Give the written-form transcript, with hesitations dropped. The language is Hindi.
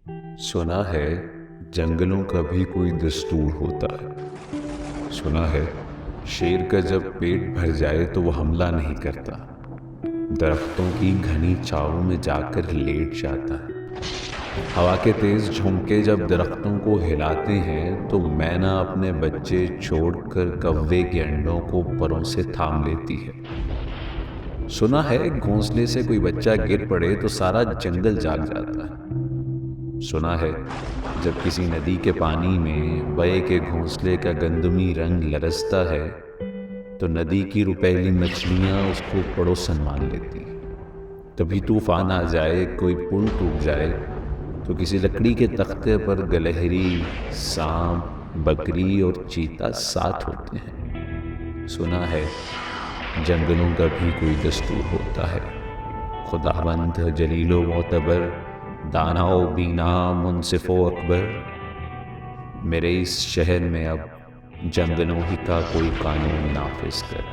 सुना है जंगलों का भी कोई दस्तूर होता है। सुना है शेर का जब पेट भर जाए तो वो हमला नहीं करता, दरख्तों की घनी छांव में जाकर लेट जाता है। हवा के तेज झोंके जब दरख्तों को हिलाते हैं तो मैना अपने बच्चे छोड़कर कौवे के अंडों को परों से थाम लेती है। सुना है घोंसले से कोई बच्चा गिर पड़े तो सारा जंगल जाग जाता है। सुना है जब किसी नदी के पानी में बए के घोंसले का गंदमी रंग लरसता है तो नदी की रुपैली मछलियां उसको पड़ोसन मान लेती। तभी तूफान आ जाए, कोई पुल टूट जाए तो किसी लकड़ी के तख्ते पर गलहरी, सांप, बकरी और चीता साथ होते हैं। सुना है जंगलों का भी कोई दस्तूर होता है। खुदाबंद जलीलो मोतबर, दानाओ बीना मुनसिफो अकबर, मेरे इस शहर में अब जंगलों ही का कोई कानून नाफिज कर।